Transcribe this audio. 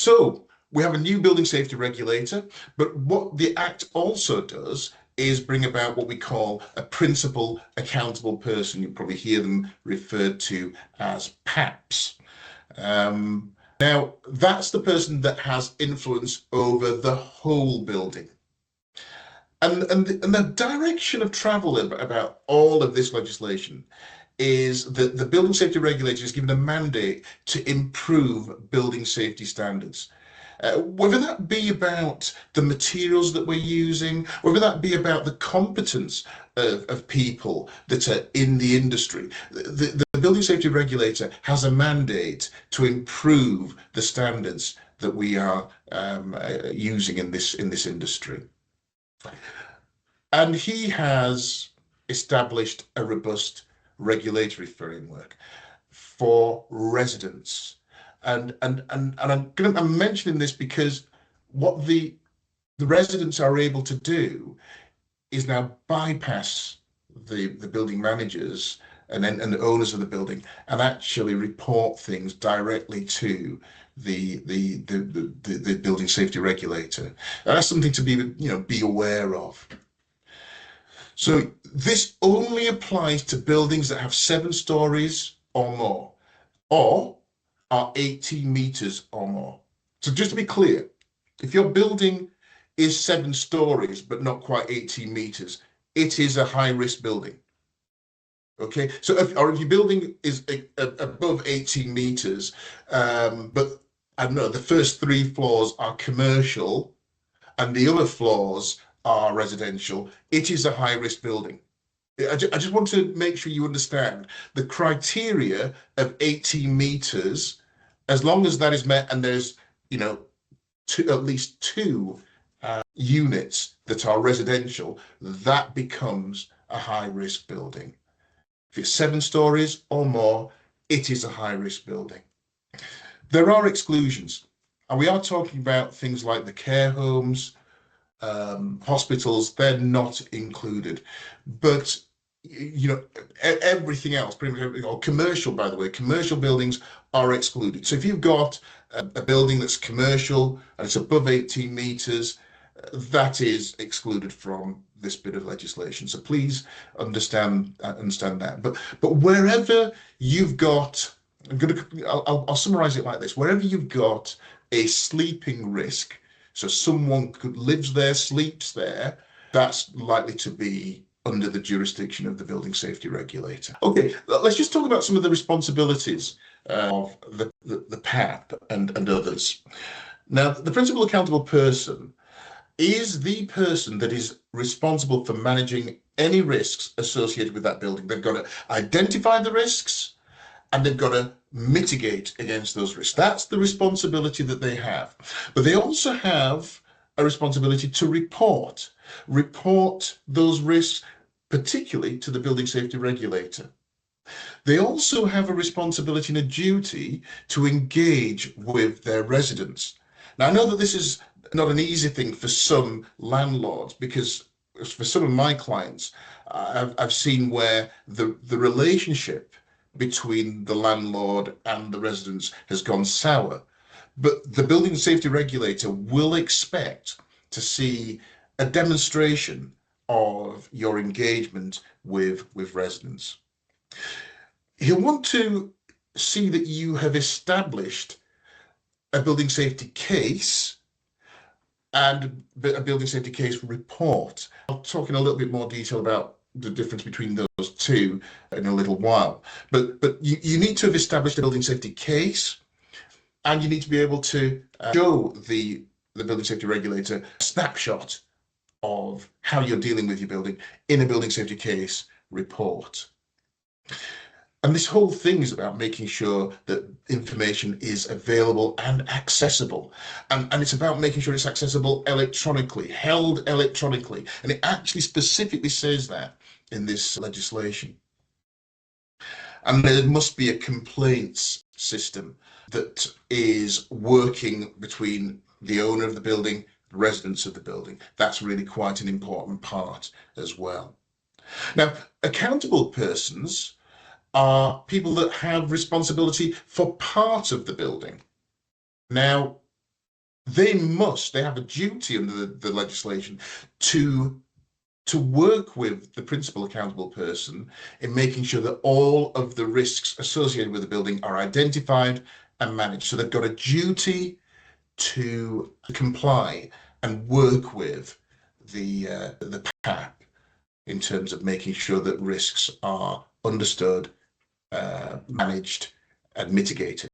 So we have a new building safety regulator, but what the Act also does is bring about what we call a principal accountable person. You probably hear them referred to as PAPs. Now, that's the person that has influence over the whole building. And the direction of travel about all of this legislation is that the building safety regulator is given a mandate to improve building safety standards. Whether that be about the materials that we're using, whether that be about the competence of people that are in the industry, the building safety regulator has a mandate to improve the standards that we are using in this industry. And he has established a robust regulatory framework for residents. And I'm mentioning this because what the residents are able to do is now bypass the building managers and the owners of the building and actually report things directly to the building safety regulator. And that's something to be aware of. So this only applies to buildings that have 7 stories or more, or are 18 meters or more. So just to be clear, if your building is 7 stories but not quite 18 meters, it is a high-risk building. Okay, so if your building is above 18 meters, but I don't know, the first 3 floors are commercial and the other floors are residential, it is a high-risk building. I just want to make sure you understand the criteria of 18 meters. As long as that is met and there's, at least 2 units that are residential, that becomes a high-risk building. If it's 7 stories or more, it is a high-risk building. There are exclusions, and we are talking about things like the care homes, hospitals. They're not included, but everything else, pretty much everything, or commercial, by the way, commercial buildings are excluded. So if you've got a building that's commercial and it's above 18 meters, that is excluded from this bit of legislation. So please understand that. But wherever you've got, I'll summarize it like this: wherever you've got a sleeping risk, so someone lives there, sleeps there, that's likely to be under the jurisdiction of the building safety regulator. Okay, let's just talk about some of the responsibilities of the PAP and others. Now, the principal accountable person is the person that is responsible for managing any risks associated with that building. They've got to identify the risks and they've got to mitigate against those risks. That's the responsibility that they have. But they also have a responsibility to report those risks, particularly to the building safety regulator. They also have a responsibility and a duty to engage with their residents. Now, I know that this is not an easy thing for some landlords, because for some of my clients, I've seen where the relationship between the landlord and the residents has gone sour. But the building safety regulator will expect to see a demonstration of your engagement with residents. He'll want to see that you have established a building safety case and a building safety case report. I'll talk in a little bit more detail about the difference between those two in a little while. But you need to have established a building safety case, and you need to be able to show the building safety regulator a snapshot of how you're dealing with your building in a building safety case report. And this whole thing is about making sure that information is available and accessible. And it's about making sure it's accessible electronically, held electronically. And it actually specifically says that in this legislation. And there must be a complaints system that is working between the owner of the building, the residents of the building. That's really quite an important part as well. Now, accountable persons are people that have responsibility for part of the building. Now, they have a duty under the legislation to work with the principal accountable person in making sure that all of the risks associated with the building are identified and managed. So they've got a duty to comply and work with the PAP in terms of making sure that risks are understood, managed, and mitigated.